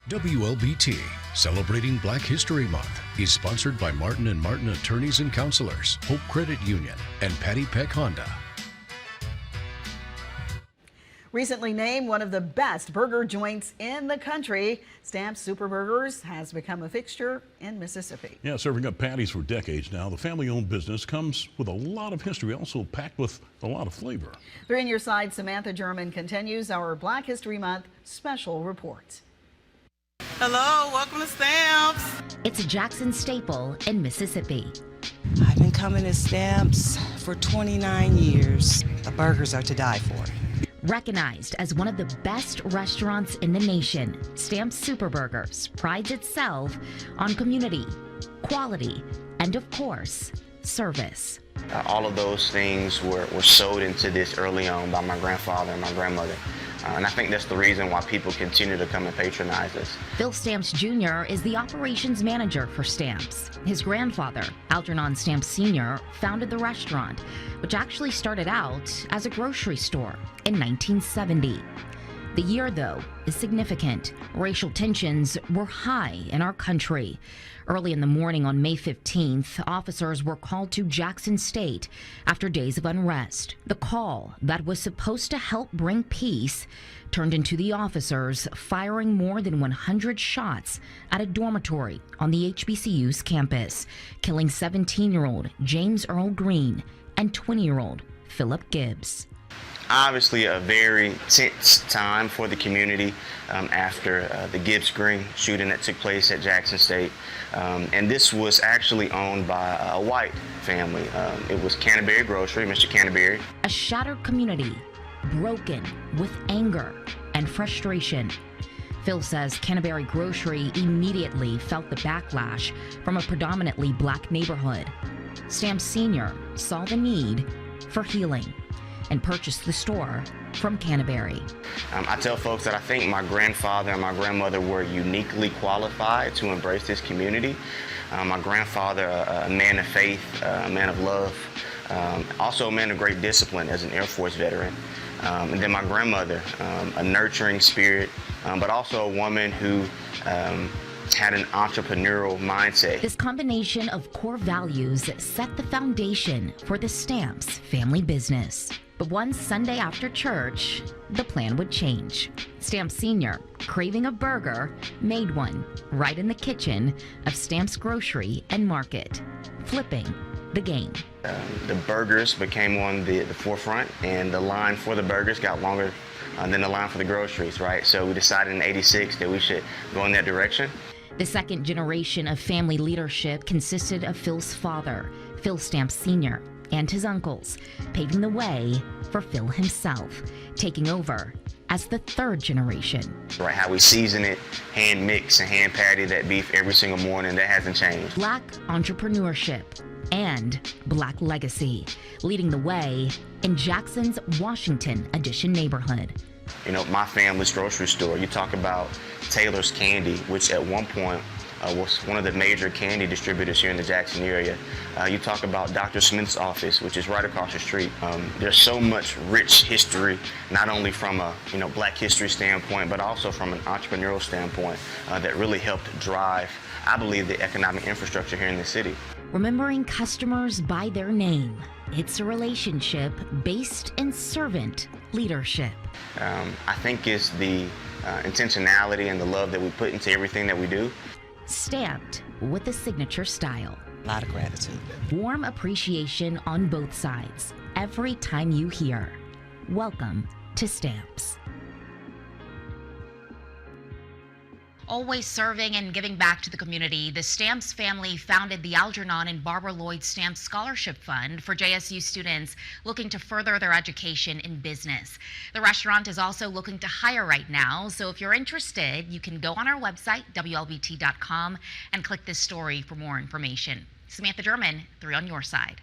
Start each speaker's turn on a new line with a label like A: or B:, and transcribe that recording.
A: WLBT, celebrating Black History Month, is sponsored by Martin & Martin Attorneys and Counselors, Hope Credit Union, and Patty Peck Honda.
B: Recently named one of the best burger joints in the country, Stamp's Super Burgers has become a fixture in Mississippi.
C: Yeah, serving up patties for decades now. The family-owned business comes with a lot of history, also packed with a lot of flavor.
B: 3 on Your Side, Samantha German continues our Black History Month special report.
D: Hello, welcome to Stamp's.
E: It's a Jackson staple in Mississippi.
F: I've been coming to Stamp's for 29 years. The burgers are to die for.
E: Recognized as one of the best restaurants in the nation, Stamp's Super Burgers prides itself on community, quality, and of course, service.
G: All of those things were sewed into this early on by my grandfather and my grandmother. And I think that's the reason why people continue to come and patronize us.
E: Phil Stamps Jr. is the operations manager for Stamps. His grandfather, Algernon Stamps Sr., founded the restaurant, which actually started out as a grocery store in 1970. The year, though, is significant. Racial tensions were high in our country. Early in the morning on May 15th, officers were called to Jackson State after days of unrest. The call that was supposed to help bring peace turned into the officers firing more than 100 shots at a dormitory on the HBCU's campus, killing 17-year-old James Earl Green and 20-year-old Philip Gibbs.
G: Obviously a very tense time for the community after the Gibbs Green shooting that took place at Jackson State. And this was actually owned by a white family. It was Canterbury Grocery, Mr. Canterbury.
E: A shattered community, broken with anger and frustration. Phil says Canterbury Grocery immediately felt the backlash from a predominantly black neighborhood. Stamps Sr. saw the need for healing and purchased the store from Canterbury.
G: I tell folks that I think my grandfather and my grandmother were uniquely qualified to embrace this community. My grandfather, a man of faith, a man of love, also a man of great discipline as an Air Force veteran. And then my grandmother, a nurturing spirit, but also a woman who had an entrepreneurial mindset.
E: This combination of core values set the foundation for the Stamps family business. But one Sunday after church, the plan would change. Stamps Sr., craving a burger, made one right in the kitchen of Stamps Grocery and Market, flipping the game.
G: The burgers became on the forefront, and the line for the burgers got longer than the line for the groceries, right? So we decided in '86 that we should go in that direction.
E: The second generation of family leadership consisted of Phil's father, Phil Stamps Sr., and his uncles, paving the way for Phil himself, taking over as the third generation.
G: Right, how we season it, hand mix and hand patty that beef every single morning, that hasn't changed.
E: Black entrepreneurship and Black legacy, leading the way in Jackson's Washington Addition neighborhood.
G: You know, my family's grocery store, you talk about Taylor's Candy, which at one point was one of the major candy distributors here in the Jackson area. You talk about Dr. Smith's office, which is right across the street. There's so much rich history, not only from a Black history standpoint, but also from an entrepreneurial standpoint that really helped drive, I believe, the economic infrastructure here in the city.
E: Remembering customers by their name, it's a relationship based in servant leadership.
G: I think it's the intentionality and the love that we put into everything that we do.
E: Stamped with a signature style.
F: A lot of gratitude.
E: Warm appreciation on both sides every time you hear, "Welcome to Stamps." Always serving and giving back to the community, the Stamps family founded the Algernon and Barbara Lloyd Stamps Scholarship Fund for JSU students looking to further their education in business. The restaurant is also looking to hire right now, so if you're interested, you can go on our website, WLBT.com, and click this story for more information. Samantha German, 3 on Your Side.